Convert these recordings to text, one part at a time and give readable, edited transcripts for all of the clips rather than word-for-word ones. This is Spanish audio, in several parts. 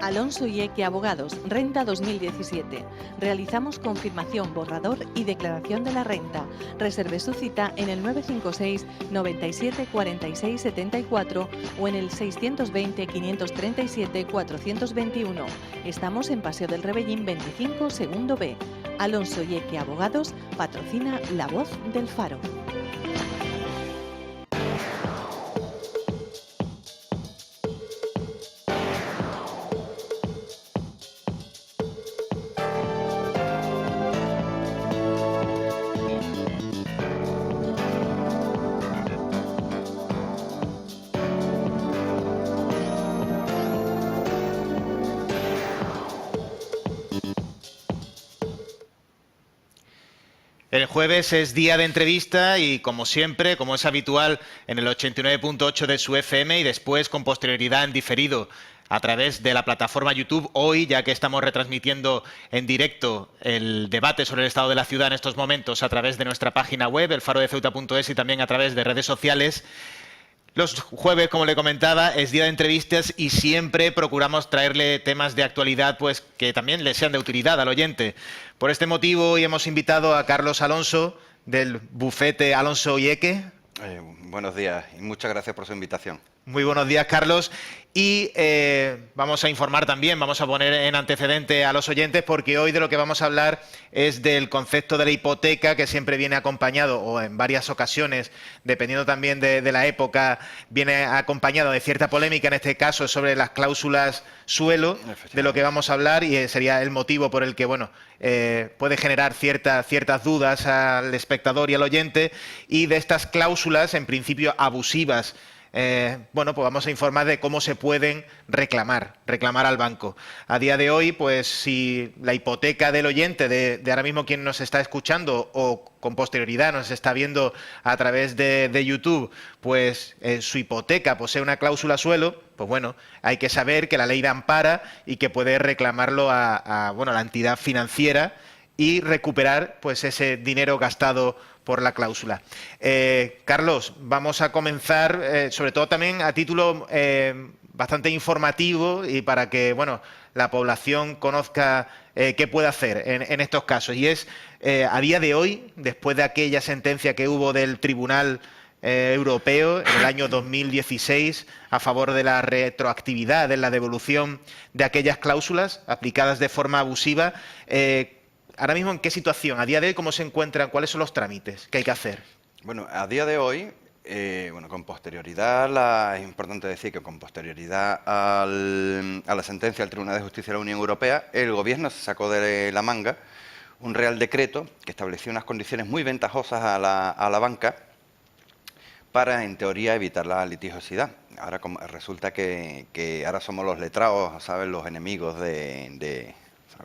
Alonso y Eque Abogados, Renta 2017. Realizamos confirmación, borrador y declaración de la renta. Reserve su cita en el 956 97 46 74 o en el 620 537 421. Estamos en Paseo del Rebellín 25, segundo B. Alonso y Eque Abogados patrocina La Voz del Faro. El jueves es día de entrevista y, como siempre, como es habitual, en el 89.8 de su FM y después con posterioridad en diferido a través de la plataforma YouTube. Hoy, ya que estamos retransmitiendo en directo el debate sobre el estado de la ciudad en estos momentos a través de nuestra página web, elfarodeceuta.es, y también a través de redes sociales. Los jueves, como le comentaba, es día de entrevistas y siempre procuramos traerle temas de actualidad pues que también le sean de utilidad al oyente. Por este motivo, hoy hemos invitado a Carlos Alonso, del bufete Alonso y Eque. Buenos días y muchas gracias por su invitación. Muy buenos días, Carlos. Y vamos a informar también, vamos a poner en antecedente a los oyentes, porque hoy de lo que vamos a hablar es del concepto de la hipoteca, que siempre viene acompañado, o en varias ocasiones, dependiendo también de la época, viene acompañado de cierta polémica, en este caso sobre las cláusulas suelo, de lo que vamos a hablar, y sería el motivo por el que, bueno, puede generar ciertas dudas al espectador y al oyente, y de estas cláusulas, en principio abusivas. Bueno, pues vamos a informar de cómo se pueden reclamar al banco. A día de hoy, pues si la hipoteca del oyente, de ahora mismo quien nos está escuchando o con posterioridad nos está viendo a través de YouTube, pues su hipoteca posee una cláusula suelo, pues bueno, hay que saber que la ley da ampara y que puede reclamarlo a la entidad financiera y recuperar pues ese dinero gastado por la cláusula. Carlos, vamos a comenzar, sobre todo también a título bastante informativo y para que bueno, la población conozca qué puede hacer en estos casos. Y es, a día de hoy, después de aquella sentencia que hubo del Tribunal Europeo en el año 2016 a favor de la retroactividad, de la devolución de aquellas cláusulas aplicadas de forma abusiva, ahora mismo, ¿en qué situación? A día de hoy, ¿cómo se encuentran? ¿Cuáles son los trámites que hay que hacer? Bueno, a día de hoy, con posterioridad, es importante decir que con posterioridad a la sentencia del Tribunal de Justicia de la Unión Europea, el Gobierno se sacó de la manga un Real Decreto que establecía unas condiciones muy ventajosas a la banca para, en teoría, evitar la litigiosidad. Ahora resulta que ahora somos los letrados, ¿sabes?, los enemigos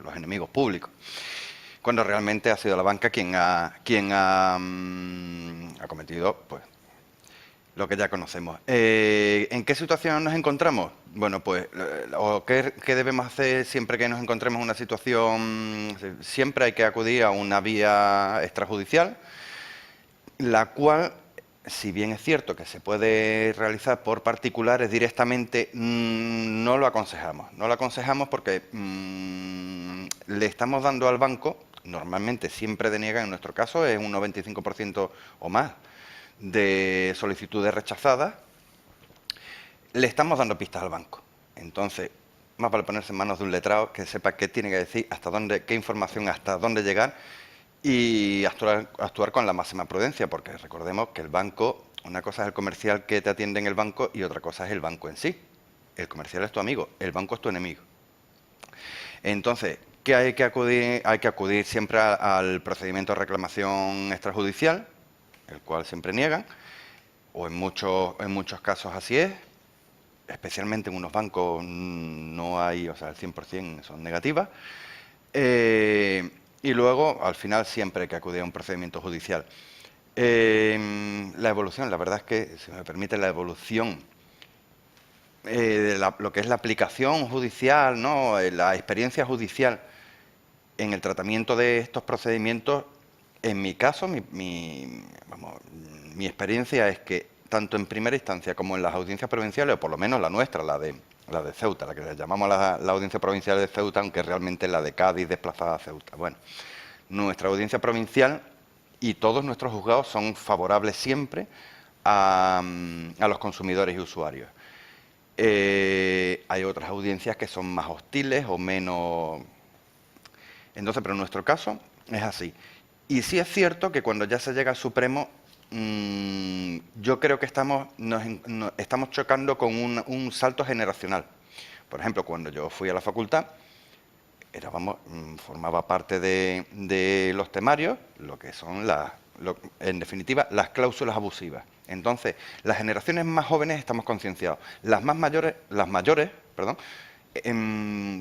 los enemigos públicos, cuando realmente ha sido la banca quien ha cometido pues lo que ya conocemos. ¿En qué situación nos encontramos? Bueno, pues, ¿qué debemos hacer siempre que nos encontremos en una situación? Siempre hay que acudir a una vía extrajudicial, la cual, si bien es cierto que se puede realizar por particulares directamente, no lo aconsejamos. No lo aconsejamos porque le estamos dando al banco, normalmente siempre deniegan, en nuestro caso es un 95% o más de solicitudes rechazadas, le estamos dando pistas al banco. Entonces, más vale ponerse en manos de un letrado que sepa qué tiene que decir, qué información, hasta dónde llegar, y actuar con la máxima prudencia, porque recordemos que el banco, una cosa es el comercial que te atiende en el banco y otra cosa es el banco en sí. El comercial es tu amigo, el banco es tu enemigo. Entonces, ¿qué hay que acudir? Hay que acudir siempre al procedimiento de reclamación extrajudicial, el cual siempre niegan, o en muchos casos así es, especialmente en unos bancos no hay, o sea, el 100% son negativas. Y luego, al final, siempre hay que acudir a un procedimiento judicial. La evolución, la verdad es que, si me permite, la evolución de lo que es la aplicación judicial, ¿no?, la experiencia judicial en el tratamiento de estos procedimientos, en mi caso, mi experiencia es que tanto en primera instancia como en las audiencias provinciales, o por lo menos la nuestra, la de Ceuta, la que le llamamos la audiencia provincial de Ceuta, aunque realmente es la de Cádiz desplazada a Ceuta. Bueno, nuestra audiencia provincial y todos nuestros juzgados son favorables siempre a los consumidores y usuarios. Hay otras audiencias que son más hostiles o menos... Entonces, pero en nuestro caso es así. Y sí es cierto que cuando ya se llega al Supremo, yo creo que estamos chocando con un salto generacional. Por ejemplo, cuando yo fui a la facultad, formaba parte de los temarios, lo que son en definitiva, las cláusulas abusivas. Entonces, las generaciones más jóvenes estamos concienciados. Las mayores,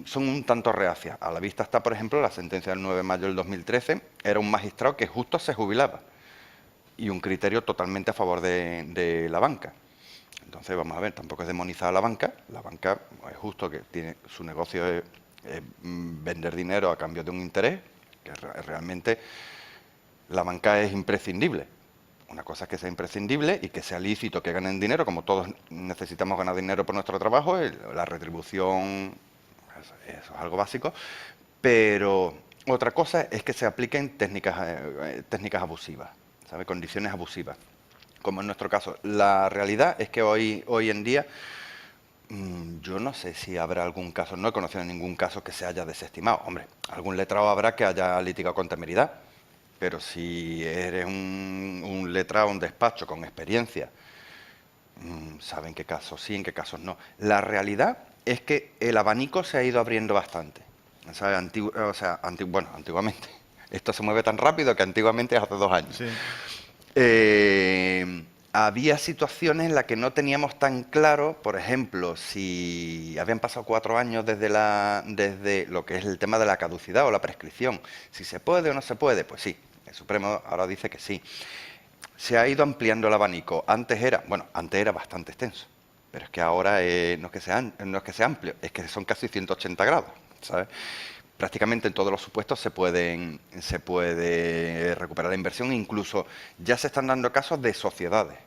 son un tanto reacias. A la vista está, por ejemplo, la sentencia del 9 de mayo del 2013. Era un magistrado que justo se jubilaba. Y un criterio totalmente a favor de la banca. Entonces, vamos a ver, tampoco es demonizar a la banca. La banca es justo que tiene su negocio es vender dinero a cambio de un interés, que realmente la banca es imprescindible. Una cosa es que sea imprescindible y que sea lícito, que ganen dinero, como todos necesitamos ganar dinero por nuestro trabajo, la retribución, eso es algo básico, pero otra cosa es que se apliquen técnicas abusivas, ¿sabe? Condiciones abusivas, como en nuestro caso. La realidad es que hoy en día, yo no sé si habrá algún caso, no he conocido ningún caso que se haya desestimado. Hombre, algún letrado habrá que haya litigado con temeridad, pero si eres un letrado, un despacho con experiencia, saben qué casos sí, en qué casos no. La realidad es que el abanico se ha ido abriendo bastante. Antiguamente. Esto se mueve tan rápido que antiguamente es hace 2 años. Sí. Había situaciones en las que no teníamos tan claro, por ejemplo, si habían pasado 4 años desde lo que es el tema de la caducidad o la prescripción. Si se puede o no se puede, pues sí. El Supremo ahora dice que sí. Se ha ido ampliando el abanico. Antes era bastante extenso, pero es que ahora no es que sea amplio, es que son casi 180 grados, ¿sabes? Prácticamente en todos los supuestos se puede recuperar la inversión, incluso ya se están dando casos de sociedades,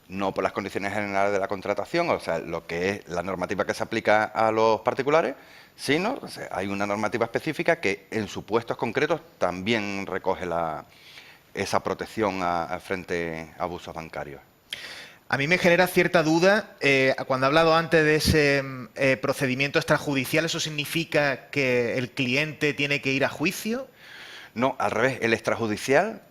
no por las condiciones generales de la contratación, o sea, lo que es la normativa que se aplica a los particulares, sino, o sea, hay una normativa específica que en supuestos concretos también recoge esa protección frente a abusos bancarios. A mí me genera cierta duda, cuando he hablado antes de ese procedimiento extrajudicial, ¿eso significa que el cliente tiene que ir a juicio? No, al revés. El extrajudicial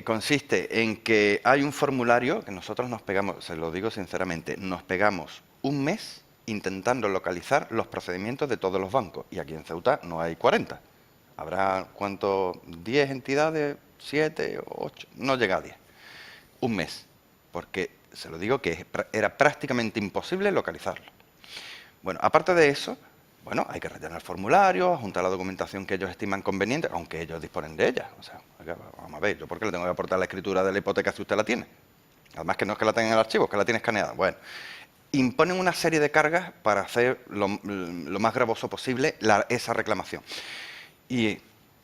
consiste en que hay un formulario que nosotros nos pegamos, se lo digo sinceramente, nos pegamos un mes intentando localizar los procedimientos de todos los bancos. Y aquí en Ceuta no hay 40. ¿Habrá cuánto? ¿10 entidades? ¿7? ¿8? No llega a 10. Un mes. Porque, se lo digo, que era prácticamente imposible localizarlo. Bueno, aparte de eso, bueno, hay que rellenar el formulario, juntar la documentación que ellos estiman conveniente, aunque ellos disponen de ella. O sea, vamos a ver, ¿yo por qué le tengo que aportar la escritura de la hipoteca si usted la tiene? Además que no es que la tenga en el archivo, es que la tiene escaneada. Bueno, imponen una serie de cargas para hacer lo más gravoso posible esa reclamación. Y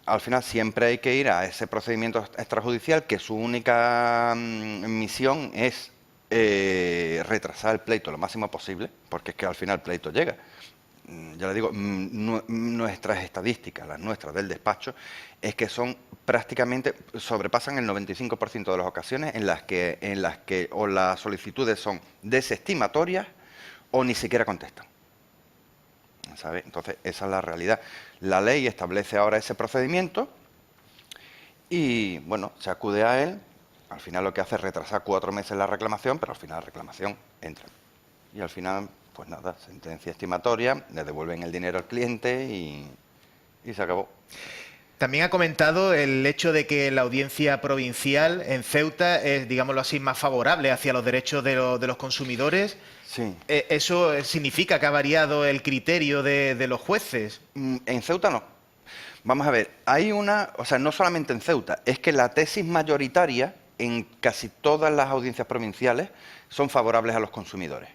al final siempre hay que ir a ese procedimiento extrajudicial que su única misión es retrasar el pleito lo máximo posible, porque es que al final el pleito llega. Ya le digo, nuestras estadísticas, las nuestras del despacho, es que sobrepasan el 95% de las ocasiones en las que o las solicitudes son desestimatorias o ni siquiera contestan. ¿Sabe? Entonces, esa es la realidad. La ley establece ahora ese procedimiento y, bueno, se acude a él. Al final lo que hace es retrasar 4 meses la reclamación, pero al final la reclamación entra. Y al final, pues nada, sentencia estimatoria, le devuelven el dinero al cliente y se acabó. También ha comentado el hecho de que la audiencia provincial en Ceuta es, digámoslo así, más favorable hacia los derechos de los consumidores. Sí. ¿Eso significa que ha variado el criterio de los jueces? En Ceuta no. Vamos a ver, no solamente en Ceuta, es que la tesis mayoritaria en casi todas las audiencias provinciales son favorables a los consumidores.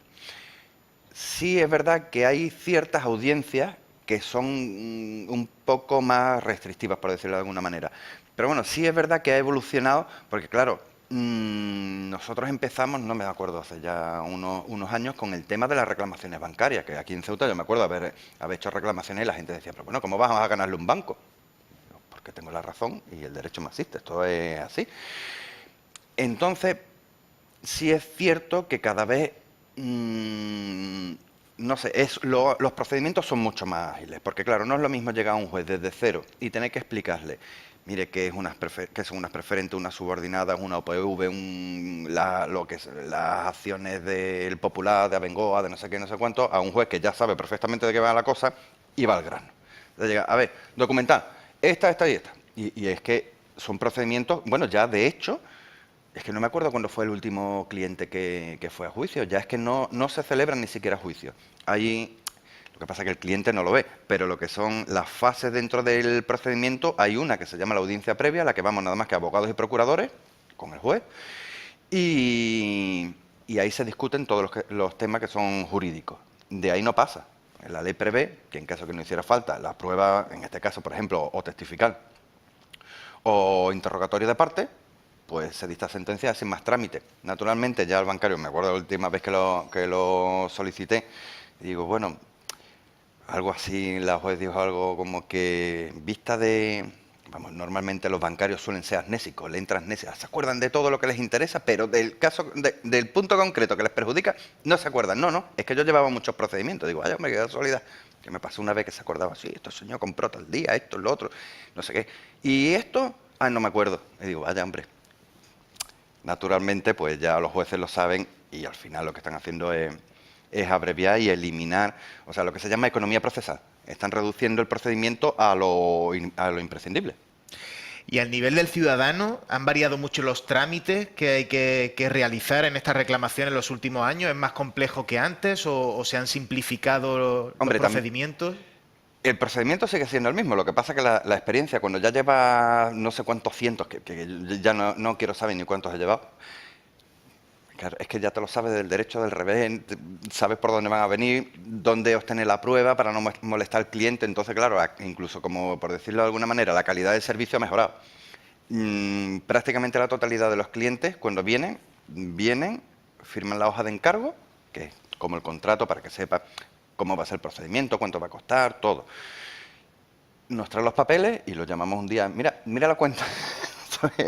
Sí es verdad que hay ciertas audiencias que son un poco más restrictivas, por decirlo de alguna manera. Pero bueno, sí es verdad que ha evolucionado, porque claro, Nosotros empezamos, no me acuerdo, hace ya unos años con el tema de las reclamaciones bancarias, que aquí en Ceuta yo me acuerdo haber hecho reclamaciones y la gente decía, pero bueno, ¿cómo vas a ganarle un banco? Porque tengo la razón y el derecho me asiste, esto es así. Entonces, sí es cierto que cada vez, no sé, los procedimientos son mucho más ágiles, porque claro, no es lo mismo llegar a un juez desde cero y tener que explicarle, mire, qué son unas preferentes, unas subordinadas, una OPV, las acciones del Popular, de Abengoa, de no sé qué, no sé cuánto, a un juez que ya sabe perfectamente de qué va la cosa y va al grano. Entonces llega, a ver, documental, esta y esta. Y es que son procedimientos, bueno, ya de hecho, es que no me acuerdo cuándo fue el último cliente que fue a juicio, ya es que no se celebran ni siquiera juicios. Ahí, lo que pasa es que el cliente no lo ve, pero lo que son las fases dentro del procedimiento, hay una que se llama la audiencia previa, a la que vamos nada más que abogados y procuradores, con el juez, y ahí se discuten todos los temas que son jurídicos. De ahí no pasa. La ley prevé que en caso que no hiciera falta la prueba, en este caso, por ejemplo, o testificar o interrogatorio de parte, pues se dicta sentencia sin más trámite. Naturalmente, ya el bancario, me acuerdo la última vez que lo solicité, y digo, bueno, algo así, la juez dijo algo como que, vista de... Vamos, normalmente los bancarios suelen ser amnésicos, le entran amnesia, se acuerdan de todo lo que les interesa, pero del caso, del punto concreto que les perjudica, no se acuerdan. No, es que yo llevaba muchos procedimientos. Digo, vaya, me quedé casualidad. Que me pasó una vez que se acordaba, sí, esto señor compró tal día, esto, lo otro, no sé qué. Y esto, no me acuerdo. Y digo, vaya, hombre. Naturalmente, pues ya los jueces lo saben y al final lo que están haciendo es abreviar y eliminar, o sea, lo que se llama economía procesal. Están reduciendo el procedimiento a lo imprescindible. Y al nivel del ciudadano, ¿han variado mucho los trámites que hay que realizar en estas reclamaciones en los últimos años? ¿Es más complejo que antes o se han simplificado los procedimientos? El procedimiento sigue siendo el mismo, lo que pasa es que la experiencia, cuando ya lleva no sé cuántos cientos, que ya no quiero saber ni cuántos he llevado, claro, es que ya te lo sabes del derecho, del revés, sabes por dónde van a venir, dónde obtener la prueba para no molestar al cliente. Entonces, claro, incluso como por decirlo de alguna manera, la calidad del servicio ha mejorado. Prácticamente la totalidad de los clientes, cuando vienen, firman la hoja de encargo, que es como el contrato para que sepa cómo va a ser el procedimiento, cuánto va a costar, todo. Nos traen los papeles y los llamamos un día, mira la cuenta.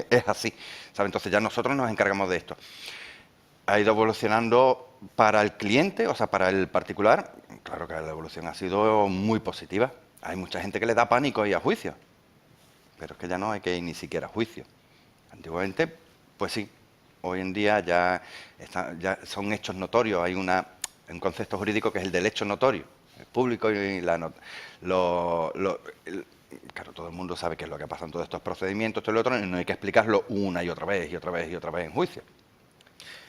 Es así, ¿sabe? Entonces ya nosotros nos encargamos de esto. Ha ido evolucionando para el cliente, o sea, para el particular. Claro que la evolución ha sido muy positiva. Hay mucha gente que le da pánico ir a juicio, pero es que ya no hay que ir ni siquiera a juicio. Antiguamente, pues sí, hoy en día ya son hechos notorios. Hay un concepto jurídico que es el del hecho notorio, el público y claro, todo el mundo sabe qué es lo que pasa en todos estos procedimientos, todo lo otro, y no hay que explicarlo una y otra vez y otra vez y otra vez en juicio.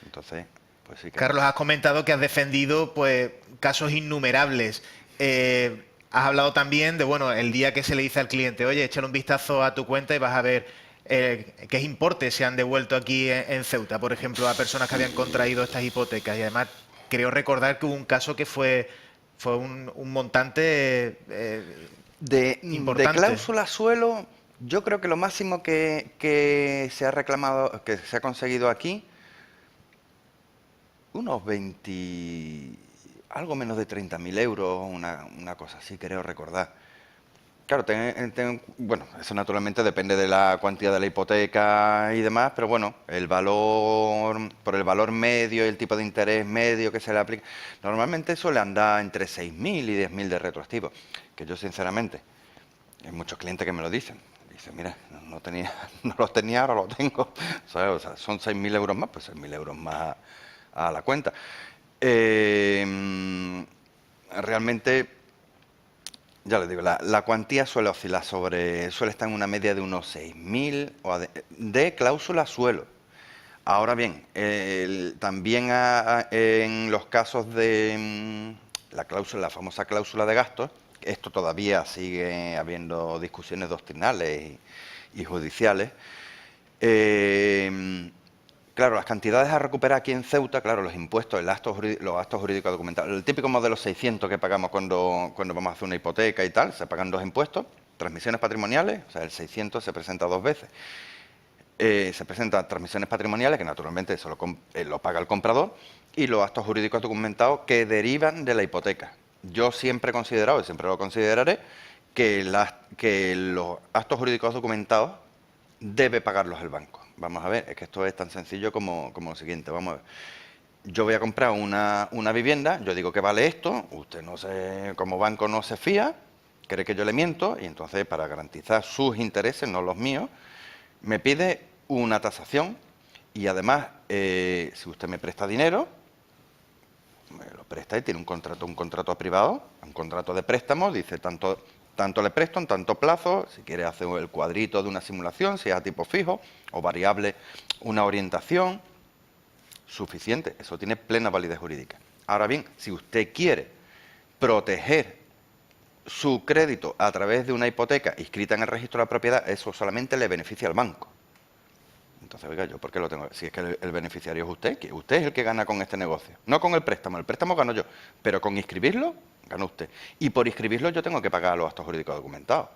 Entonces, pues sí que... Carlos, has comentado que has defendido pues casos innumerables. Has hablado también de, bueno, el día que se le dice al cliente, oye, échale un vistazo a tu cuenta y vas a ver qué importes se han devuelto aquí en Ceuta, por ejemplo, a personas que habían contraído estas hipotecas. Y además, creo recordar que hubo un caso que fue un montante importante. De cláusula suelo, yo creo que lo máximo que se ha reclamado, que se ha conseguido aquí, unos 20, algo menos de 30.000 euros, una cosa así, creo recordar. Claro, bueno, eso naturalmente depende de la cuantía de la hipoteca y demás, pero bueno, por el valor medio y el tipo de interés medio que se le aplica, normalmente suele andar entre 6.000 y 10.000 de retroactivo, que yo sinceramente, hay muchos clientes que me lo dicen. Dicen, mira, no los tenía, ahora los tengo. O sea, son 6.000 euros más, pues 6.000 euros más a la cuenta. Realmente, ya les digo, la cuantía suele oscilar suele estar en una media de unos 6.000 de cláusula suelo. Ahora bien, también en los casos de la famosa cláusula de gastos, esto todavía sigue habiendo discusiones doctrinales y judiciales. Claro, las cantidades a recuperar aquí en Ceuta, claro, los impuestos, los actos jurídicos documentados, el típico modelo 600 que pagamos cuando vamos a hacer una hipoteca y tal, se pagan 2 impuestos, transmisiones patrimoniales, o sea, el 600 se presenta 2 veces. se presentan transmisiones patrimoniales, que naturalmente eso lo paga el comprador, y los actos jurídicos documentados que derivan de la hipoteca. Yo siempre he considerado, y siempre lo consideraré, que los actos jurídicos documentados debe pagarlos el banco. Vamos a ver, es que esto es tan sencillo como lo siguiente. Vamos a ver. Yo voy a comprar una vivienda, yo digo que vale esto, usted no se, como banco no se fía, cree que yo le miento, y entonces para garantizar sus intereses, no los míos, me pide una tasación y además, si usted me presta dinero, me lo presta y tiene un contrato privado, un contrato de préstamo, dice tanto le presto en tanto plazo, si quiere hacer el cuadrito de una simulación, si es a tipo fijo o variable, una orientación, suficiente, eso tiene plena validez jurídica. Ahora bien, si usted quiere proteger su crédito a través de una hipoteca inscrita en el registro de la propiedad, eso solamente le beneficia al banco. Entonces, oiga, ¿yo por qué lo tengo? Si es que el beneficiario es usted, que usted es el que gana con este negocio. No con el préstamo gano yo, pero con inscribirlo, gana usted. Y por inscribirlo yo tengo que pagar los actos jurídicos documentados.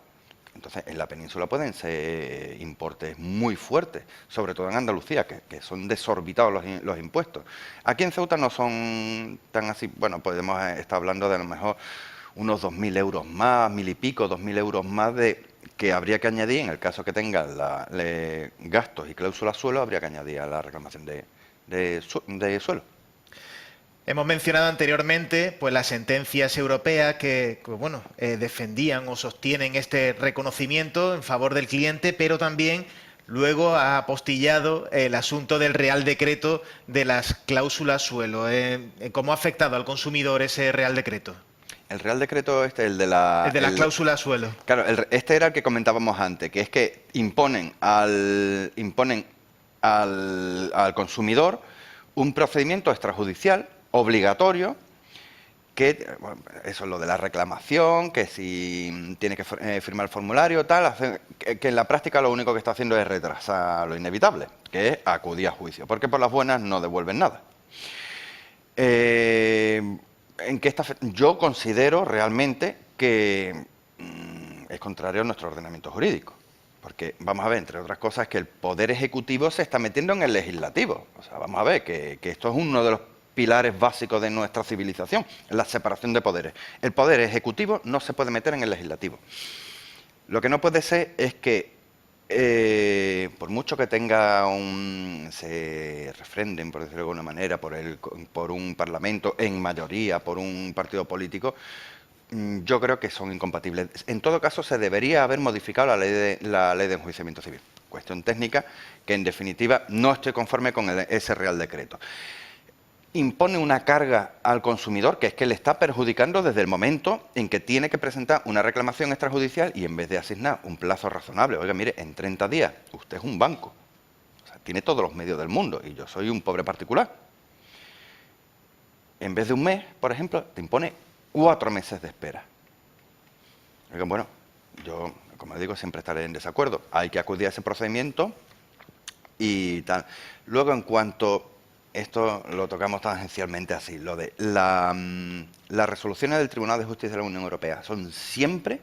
Entonces, en la península pueden ser importes muy fuertes, sobre todo en Andalucía, que son desorbitados los impuestos. Aquí en Ceuta no son tan así, bueno, podemos estar hablando de a lo mejor unos 2.000 euros más, 1.000 y pico, 2.000 euros más que habría que añadir, en el caso que tenga gastos y cláusulas suelo, habría que añadir a la reclamación de suelo. Hemos mencionado anteriormente pues las sentencias europeas que bueno, defendían o sostienen este reconocimiento en favor del cliente, pero también luego ha apostillado el asunto del Real Decreto de las cláusulas suelo. ¿Cómo ha afectado al consumidor ese Real Decreto? El Real Decreto el de la cláusula suelo. Claro, este era el que comentábamos antes, que es que imponen al consumidor un procedimiento extrajudicial obligatorio, que bueno, eso es lo de la reclamación, que si tiene que firmar el formulario, tal, que en la práctica lo único que está haciendo es retrasar lo inevitable, que es acudir a juicio, porque por las buenas no devuelven nada. Yo considero realmente que es contrario a nuestro ordenamiento jurídico. Porque, vamos a ver, entre otras cosas, que el Poder Ejecutivo se está metiendo en el Legislativo. O sea, vamos a ver, que esto es uno de los pilares básicos de nuestra civilización, la separación de poderes. El Poder Ejecutivo no se puede meter en el Legislativo. Lo que no puede ser es que, por mucho que se refrenden, por decirlo de alguna manera, por un Parlamento en mayoría, por un partido político, yo creo que son incompatibles. En todo caso, se debería haber modificado la ley de enjuiciamiento civil. Cuestión técnica que, en definitiva, no estoy conforme con ese Real Decreto. Impone una carga al consumidor que es que le está perjudicando desde el momento en que tiene que presentar una reclamación extrajudicial y en vez de asignar un plazo razonable, oiga, mire, en 30 días, usted es un banco, o sea, tiene todos los medios del mundo y yo soy un pobre particular. En vez de un mes, por ejemplo, te impone 4 meses de espera. Oigan, bueno, yo, como digo, siempre estaré en desacuerdo. Hay que acudir a ese procedimiento y tal. Luego, en cuanto... Esto lo tocamos tangencialmente así, lo de las resoluciones del Tribunal de Justicia de la Unión Europea son siempre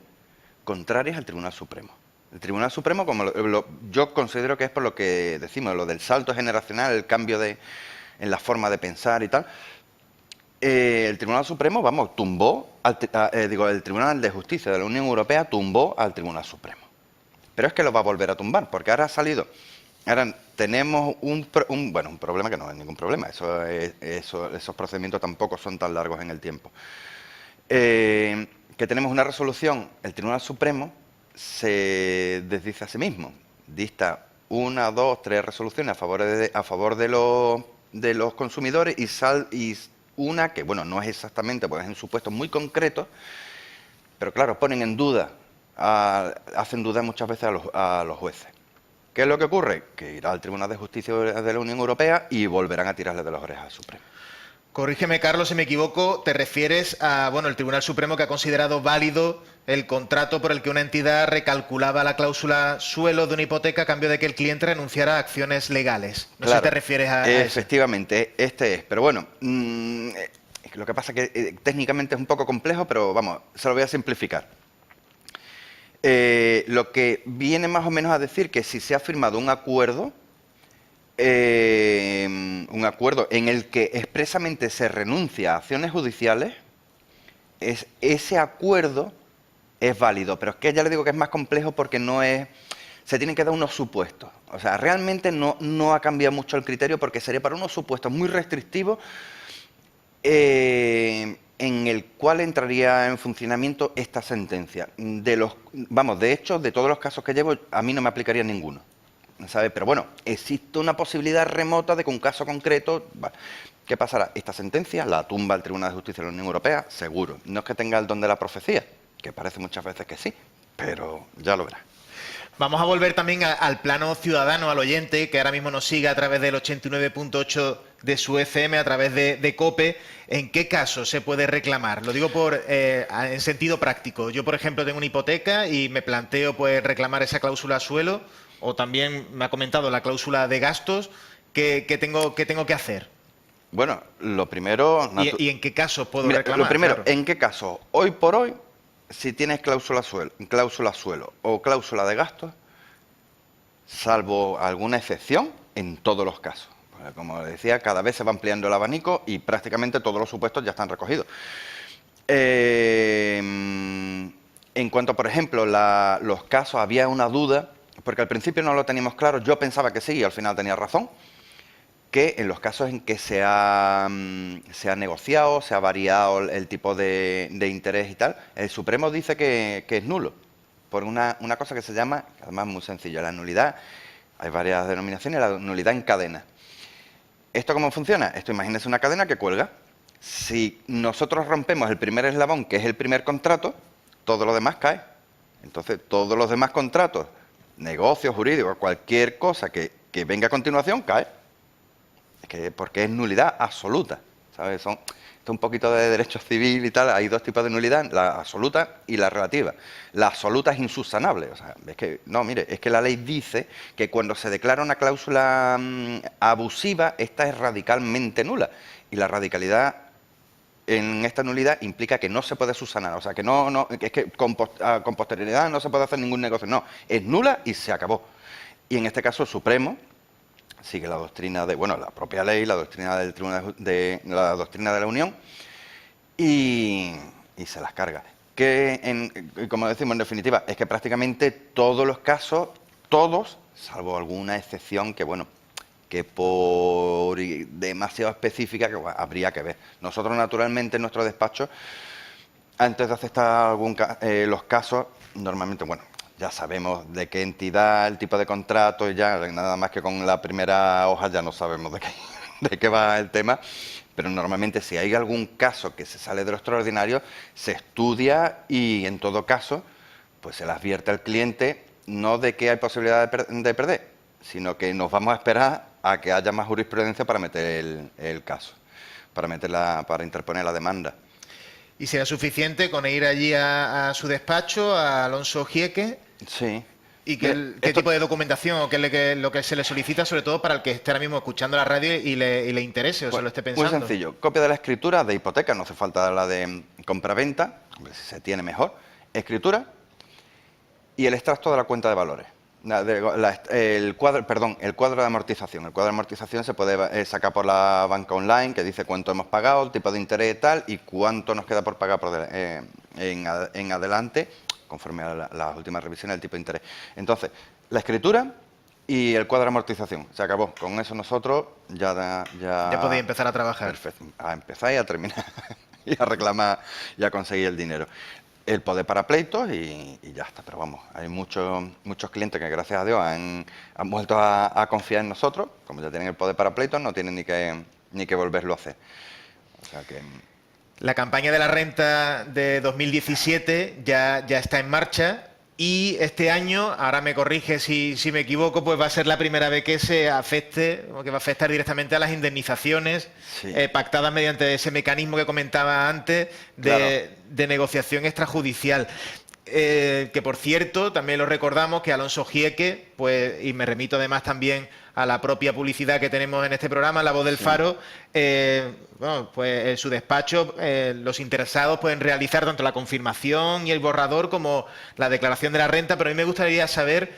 contrarias al Tribunal Supremo. El Tribunal Supremo, como yo considero que es por lo que decimos, lo del salto generacional, el cambio en la forma de pensar y tal, el Tribunal Supremo, vamos, el Tribunal de Justicia de la Unión Europea tumbó al Tribunal Supremo. Pero es que lo va a volver a tumbar, porque ahora ha salido... Ahora tenemos un problema que no es ningún problema, esos procedimientos tampoco son tan largos en el tiempo. Que tenemos una resolución, el Tribunal Supremo se desdice a sí mismo, dicta 1, 2, 3 resoluciones a favor de los consumidores y una que, bueno, no es exactamente, porque es en supuestos muy concretos, pero claro, ponen en duda, hacen dudar muchas veces a los jueces. ¿Qué es lo que ocurre? Que irá al Tribunal de Justicia de la Unión Europea y volverán a tirarle de las orejas al Supremo. Corrígeme, Carlos, si me equivoco, te refieres a el Tribunal Supremo que ha considerado válido el contrato por el que una entidad recalculaba la cláusula suelo de una hipoteca a cambio de que el cliente renunciara a acciones legales. No sé si te refieres a eso. Efectivamente, este es. Pero bueno, lo que pasa es que técnicamente es un poco complejo, pero vamos, se lo voy a simplificar. Lo que viene más o menos a decir que si se ha firmado un acuerdo en el que expresamente se renuncia a acciones judiciales, ese acuerdo es válido. Pero es que ya le digo que es más complejo porque no es... Se tienen que dar unos supuestos. O sea, realmente no ha cambiado mucho el criterio porque sería para unos supuestos muy restrictivos en el cual entraría en funcionamiento esta sentencia. De hecho, de todos los casos que llevo, a mí no me aplicaría ninguno, ¿sabe? Pero bueno, existe una posibilidad remota de que un caso concreto... ¿Qué pasará? Esta sentencia la tumba el Tribunal de Justicia de la Unión Europea, seguro. No es que tenga el don de la profecía, que parece muchas veces que sí, pero ya lo verá. Vamos a volver también al plano ciudadano, al oyente, que ahora mismo nos sigue a través del 89.8 de su FM, a través de COPE. ¿En qué caso se puede reclamar? Lo digo en sentido práctico. Yo, por ejemplo, tengo una hipoteca y me planteo pues reclamar esa cláusula suelo, o también me ha comentado la cláusula de gastos. ¿Qué tengo que hacer? Bueno, lo primero... ¿Y en qué casos puedo reclamar? Lo primero, claro. ¿en qué caso? Hoy por hoy, si tienes cláusula suelo o cláusula de gastos, salvo alguna excepción, en todos los casos. Porque, como decía, cada vez se va ampliando el abanico y prácticamente todos los supuestos ya están recogidos. En cuanto, por ejemplo, los casos, había una duda, porque al principio no lo teníamos claro, yo pensaba que sí y al final tenía razón, que en los casos en que se ha negociado, se ha variado el tipo de interés y tal, el Supremo dice que es nulo, por una cosa que se llama, además muy sencillo, la nulidad, hay varias denominaciones, la nulidad en cadena. ¿Esto cómo funciona? Esto, imagínense una cadena que cuelga. Si nosotros rompemos el primer eslabón, que es el primer contrato, todo lo demás cae. Entonces, todos los demás contratos, negocios, jurídicos, cualquier cosa que venga a continuación, cae. Porque es nulidad absoluta, ¿sabes? Esto es un poquito de derecho civil y tal. Hay dos tipos de nulidad, la absoluta y la relativa. La absoluta es insubsanable. O sea, es que la ley dice que cuando se declara una cláusula abusiva, esta es radicalmente nula. Y la radicalidad en esta nulidad implica que no se puede subsanar. O sea, con posterioridad no se puede hacer ningún negocio. No, es nula y se acabó. Y en este caso el Supremo sigue la doctrina la propia ley, la doctrina del Tribunal la doctrina de la Unión y se las carga. Como decimos, en definitiva, es que prácticamente todos los casos, salvo alguna excepción que por demasiado específica que habría que ver. Nosotros, naturalmente, en nuestro despacho, antes de aceptar los casos, normalmente, ya sabemos de qué entidad, el tipo de contrato, y ya nada más que con la primera hoja ya no sabemos de qué va el tema. Pero normalmente si hay algún caso que se sale de lo extraordinario, se estudia y en todo caso pues se le advierte al cliente no de que hay posibilidad de perder, sino que nos vamos a esperar a que haya más jurisprudencia para meter el caso, para interponer la demanda. ¿Y será suficiente con ir allí a su despacho, a Alonso Gieque? Sí. ¿Y qué tipo de documentación o qué es lo que se le solicita, sobre todo para el que esté ahora mismo escuchando la radio y le interese o se lo esté pensando? Muy sencillo. Copia de la escritura de hipoteca, no hace falta la de compraventa, si se tiene mejor. Escritura y el extracto de la cuenta de valores. El cuadro de amortización. El cuadro de amortización se puede sacar por la banca online, que dice cuánto hemos pagado, el tipo de interés y tal, y cuánto nos queda por pagar en adelante, conforme a las últimas revisiones del tipo de interés. Entonces, la escritura y el cuadro de amortización. Se acabó. Con eso nosotros ya podéis empezar a trabajar. Perfecto. A empezar y a terminar. Y a reclamar y a conseguir el dinero. El poder para pleitos y ya está. Pero hay muchos clientes que, gracias a Dios, han vuelto a confiar en nosotros. Como ya tienen el poder para pleitos, no tienen ni que volverlo a hacer. O sea que... La campaña de la renta de 2017 ya está en marcha y este año, ahora me corrige si me equivoco, pues va a ser la primera vez que se afecte o que va a afectar directamente a las indemnizaciones pactadas mediante ese mecanismo que comentaba antes de negociación extrajudicial. Que por cierto, también lo recordamos que Alonso Gieque, pues, y me remito además también a la propia publicidad que tenemos en este programa, La Voz del Faro, bueno, pues en su despacho los interesados pueden realizar tanto la confirmación y el borrador como la declaración de la renta, pero a mí me gustaría saber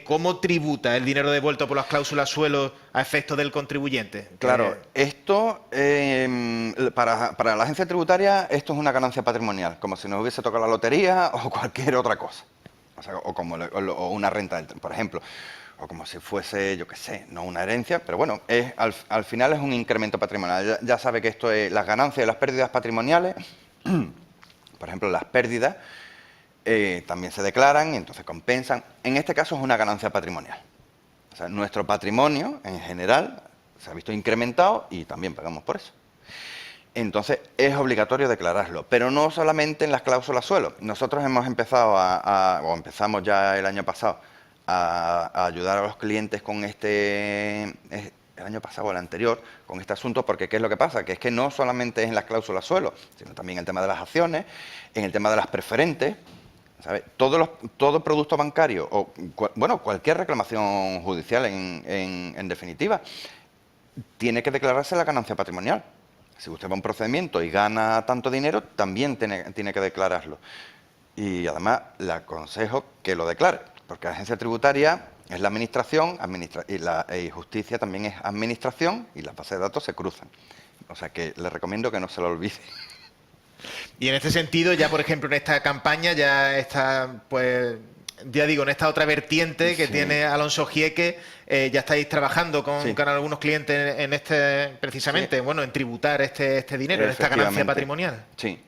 cómo tributa el dinero devuelto por las cláusulas suelo a efectos del contribuyente. Claro, esto para la agencia tributaria esto es una ganancia patrimonial, como si nos hubiese tocado la lotería o cualquier otra cosa. O sea, o una renta, por ejemplo, o como si fuese, yo qué sé, no una herencia, pero bueno, al final es un incremento patrimonial. Ya sabe que esto es las ganancias y las pérdidas patrimoniales, por ejemplo, las pérdidas también se declaran y entonces compensan. En este caso es una ganancia patrimonial. O sea, nuestro patrimonio en general se ha visto incrementado y también pagamos por eso. Entonces, es obligatorio declararlo, pero no solamente en las cláusulas suelo. Nosotros hemos empezado o empezamos ya el año pasado, a ayudar a los clientes con el año pasado o el anterior, con este asunto, porque ¿qué es lo que pasa? Que es que no solamente es en las cláusulas suelo, sino también en el tema de las acciones, en el tema de las preferentes, ¿sabes? Todo producto bancario, o bueno, cualquier reclamación judicial en definitiva, tiene que declararse la ganancia patrimonial. Si usted va a un procedimiento y gana tanto dinero, también tiene que declararlo. Y además le aconsejo que lo declare, porque la agencia tributaria es la administración, y justicia también es administración, y las bases de datos se cruzan. O sea que le recomiendo que no se lo olvide. Y en este sentido, ya por ejemplo en esta campaña, ya está, pues, ya digo, en esta otra vertiente que tiene Alonso Gieque, ya estáis trabajando con algunos clientes en precisamente, bueno, en tributar este dinero, en esta ganancia patrimonial. Sí,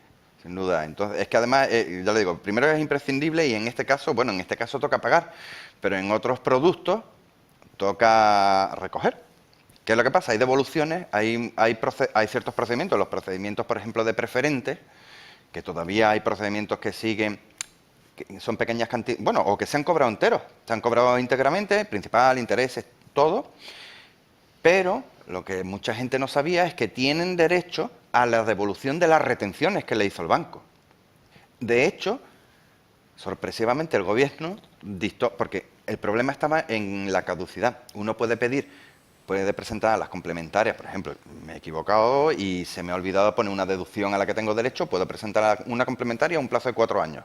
sin duda. Entonces, es que además, ya le digo, primero es imprescindible y en este caso toca pagar, pero en otros productos toca recoger. ¿Qué es lo que pasa? Hay devoluciones, hay ciertos procedimientos, los procedimientos, por ejemplo, de preferentes, que todavía hay procedimientos que siguen, que son pequeñas cantidades, bueno, o que se han cobrado enteros, se han cobrado íntegramente, principal, intereses, todo, pero lo que mucha gente no sabía es que tienen derecho a la devolución de las retenciones que le hizo el banco. De hecho, sorpresivamente el gobierno dictó, porque el problema estaba en la caducidad. Uno puede presentar las complementarias, por ejemplo, me he equivocado y se me ha olvidado poner una deducción a la que tengo derecho, puedo presentar una complementaria a un plazo de 4 años.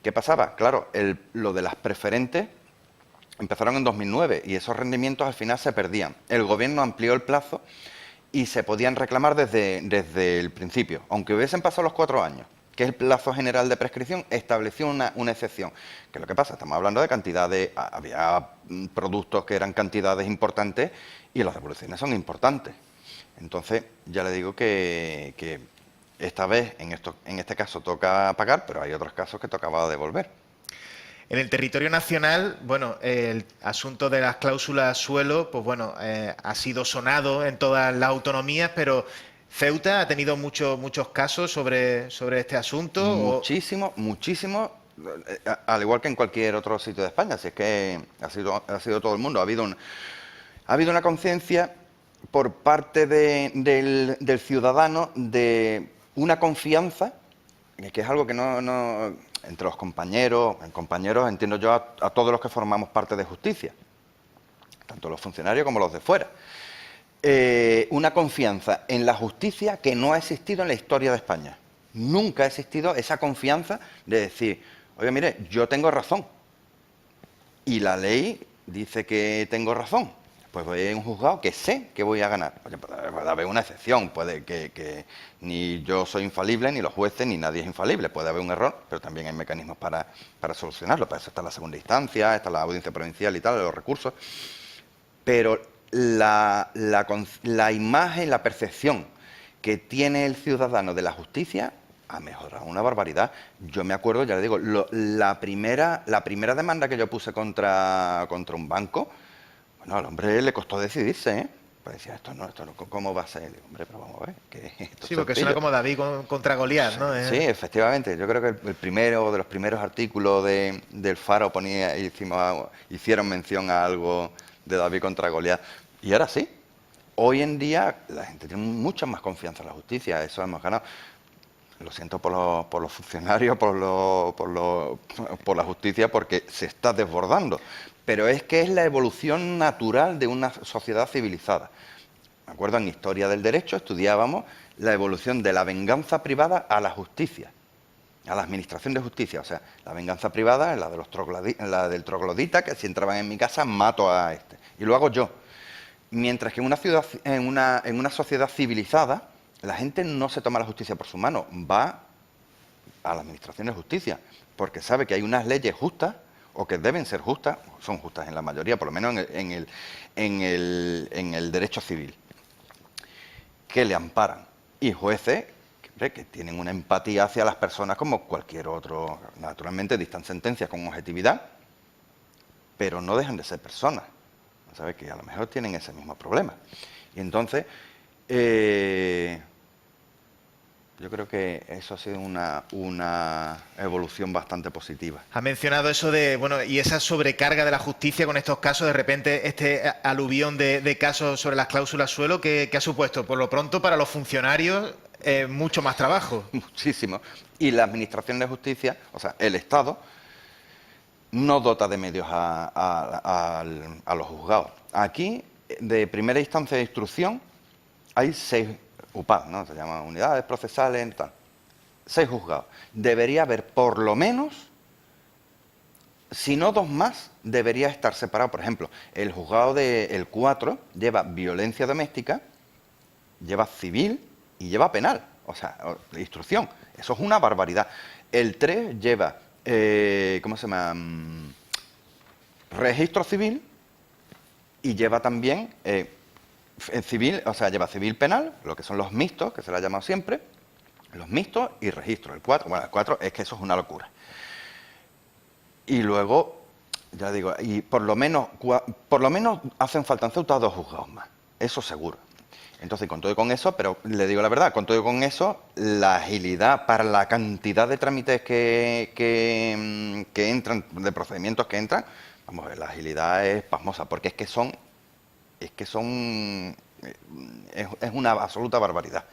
¿Qué pasaba? Claro, lo de las preferentes empezaron en 2009 y esos rendimientos al final se perdían. El gobierno amplió el plazo y se podían reclamar desde el principio, aunque hubiesen pasado los 4 años, que es el plazo general de prescripción, estableció una excepción. ¿Qué es lo que pasa? Estamos hablando de cantidades, había productos que eran cantidades importantes y las devoluciones son importantes. Entonces, ya le digo que esta vez, en este caso, toca pagar, pero hay otros casos que tocaba devolver. En el territorio nacional, bueno, el asunto de las cláusulas suelo, pues bueno, ha sido sonado en todas las autonomías, pero ¿Ceuta ha tenido muchos casos sobre este asunto? Muchísimo, al igual que en cualquier otro sitio de España, si es que ha sido todo el mundo. Ha habido una conciencia por parte del ciudadano de una confianza, que es algo que no entre los compañeros entiendo yo a todos los que formamos parte de justicia, tanto los funcionarios como los de fuera. Una confianza en la justicia que no ha existido en la historia de España. Nunca ha existido esa confianza de decir, oye, mire, yo tengo razón y la ley dice que tengo razón. Pues voy a un juzgado que sé que voy a ganar. Oye, puede haber una excepción, puede que ni yo soy infalible, ni los jueces, ni nadie es infalible. Puede haber un error, pero también hay mecanismos para solucionarlo. Para eso está la segunda instancia, está la audiencia provincial y tal, los recursos. Pero la imagen, la percepción que tiene el ciudadano de la justicia ha mejorado una barbaridad. Yo me acuerdo, ya le digo, la primera demanda que yo puse contra un banco, bueno, al hombre le costó decidirse, ¿eh? Pues decía, esto no, ¿cómo va a ser? Hombre, pero vamos a ver. Sí, porque suena como David contra Goliat, ¿no? Sí, efectivamente. Yo creo que el primero de los primeros artículos del Faro hicieron mención a algo de David contra Goliat. Y ahora sí. Hoy en día la gente tiene mucha más confianza en la justicia, eso hemos ganado. lo siento por los funcionarios, por la justicia, porque se está desbordando. Pero es que es la evolución natural de una sociedad civilizada. Me acuerdo, en Historia del Derecho estudiábamos la evolución de la venganza privada a la justicia, a la administración de justicia. O sea, la venganza privada es la del troglodita, que si entraban en mi casa mato a este. Y lo hago yo. Mientras que en una sociedad civilizada, la gente no se toma la justicia por su mano, va a la administración de justicia, porque sabe que hay unas leyes justas, o que deben ser justas, son justas en la mayoría, por lo menos en el derecho civil, que le amparan. Y jueces que tienen una empatía hacia las personas como cualquier otro. Naturalmente dictan sentencias con objetividad, pero no dejan de ser personas. ¿Sabes? Que a lo mejor tienen ese mismo problema. Y entonces, yo creo que eso ha sido una evolución bastante positiva. Ha mencionado eso de, bueno, y esa sobrecarga de la justicia con estos casos, de repente este aluvión de casos sobre las cláusulas suelo, ¿qué ha supuesto? Por lo pronto, para los funcionarios, mucho más trabajo. Muchísimo. Y la Administración de Justicia, o sea, el Estado, no dota de medios a los juzgados. Aquí, de primera instancia de instrucción, hay 6 UPAD, ¿no? Se llaman unidades procesales, tal. 6 juzgados. Debería haber por lo menos, si no 2 más, debería estar separado. Por ejemplo, el juzgado del 4 lleva violencia doméstica, lleva civil y lleva penal, o sea, instrucción. Eso es una barbaridad. El 3 lleva, ¿cómo se llama? Registro civil, y lleva también civil, o sea, lleva civil penal, lo que son los mixtos, que se le ha llamado siempre, los mixtos y registro. El 4, bueno, el 4 es que eso es una locura. Y luego, ya digo, y por lo menos hacen falta en Ceuta 2 juzgados más, eso seguro. Entonces, con todo y con eso, pero le digo la verdad, con todo y con eso, la agilidad para la cantidad de trámites que entran, de procedimientos que entran, vamos a ver, la agilidad es pasmosa, porque es una absoluta barbaridad.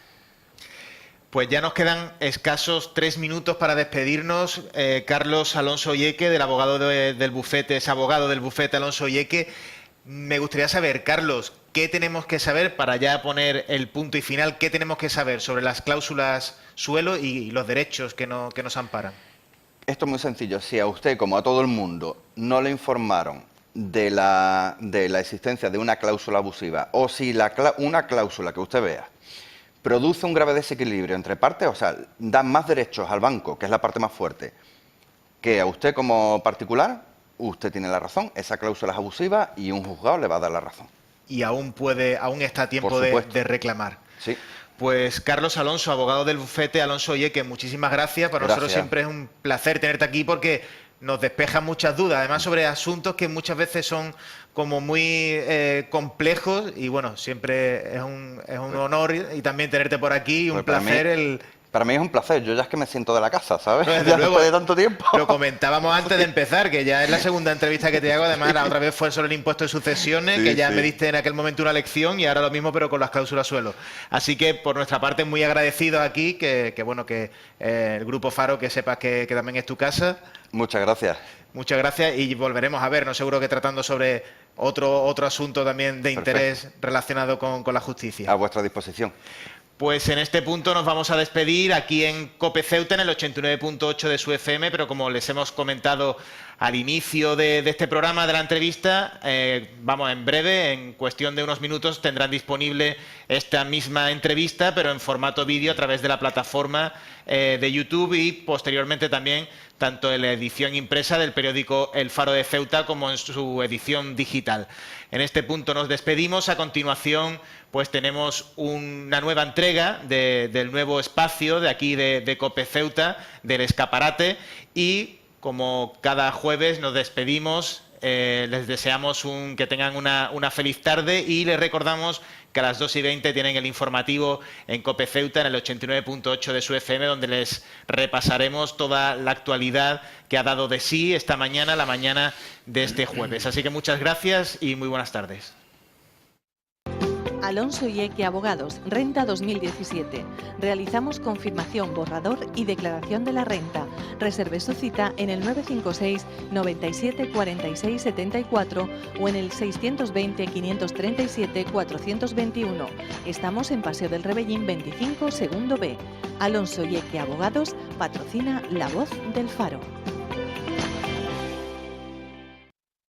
Pues ya nos quedan escasos 3 minutos para despedirnos. Carlos Alonso Oyeque, del abogado del bufete, es abogado del bufete Alonso Oyeque. Me gustaría saber, Carlos, ¿qué tenemos que saber para ya poner el punto y final? ¿Qué tenemos que saber sobre las cláusulas suelo y los derechos que nos amparan? Esto es muy sencillo. Si a usted, como a todo el mundo, no le informaron de la existencia de una cláusula abusiva, o si una cláusula que usted vea produce un grave desequilibrio entre partes, o sea, da más derechos al banco, que es la parte más fuerte, que a usted como particular, usted tiene la razón, esa cláusula es abusiva y un juzgado le va a dar la razón. Y aún está a tiempo de reclamar. Sí. Pues Carlos Alonso, abogado del bufete Alonso Oyeque, muchísimas gracias. Para nosotros siempre es un placer tenerte aquí porque nos despejan muchas dudas, además sobre asuntos que muchas veces son como muy complejos y bueno, siempre es un honor y también tenerte por aquí y un placer. Para mí es un placer, yo ya es que me siento de la casa, ¿sabes? Desde luego, después de tanto tiempo. Lo comentábamos antes de empezar, que ya es la segunda entrevista que te hago, además la otra vez fue sobre el impuesto de sucesiones, sí, que ya me diste en aquel momento una lección y ahora lo mismo pero con las cláusulas suelo. Así que por nuestra parte muy agradecidos aquí, que el Grupo Faro, que sepas que también es tu casa. Muchas gracias. Muchas gracias y volveremos a vernos, seguro que tratando sobre otro asunto también de interés relacionado con la justicia. A vuestra disposición. Pues en este punto nos vamos a despedir aquí en COPE Ceuta, en el 89.8 de su FM, pero como les hemos comentado al inicio de este programa, de la entrevista, en breve, en cuestión de unos minutos, tendrán disponible esta misma entrevista, pero en formato vídeo a través de la plataforma de YouTube y posteriormente también tanto en la edición impresa del periódico El Faro de Ceuta como en su edición digital. En este punto nos despedimos. A continuación, pues tenemos una nueva entrega del nuevo espacio de aquí de COPE Ceuta, del Escaparate, y como cada jueves nos despedimos, les deseamos que tengan una feliz tarde y les recordamos que a las 2:20 tienen el informativo en COPE Ceuta, en el 89.8 de su FM, donde les repasaremos toda la actualidad que ha dado de sí esta mañana, la mañana de este jueves. Así que muchas gracias y muy buenas tardes. Alonso y Eque Abogados, Renta 2017. Realizamos confirmación, borrador y declaración de la renta. Reserve su cita en el 956 97 46 74 o en el 620 537 421. Estamos en Paseo del Rebellín 25, segundo B. Alonso y Eque Abogados patrocina La Voz del Faro.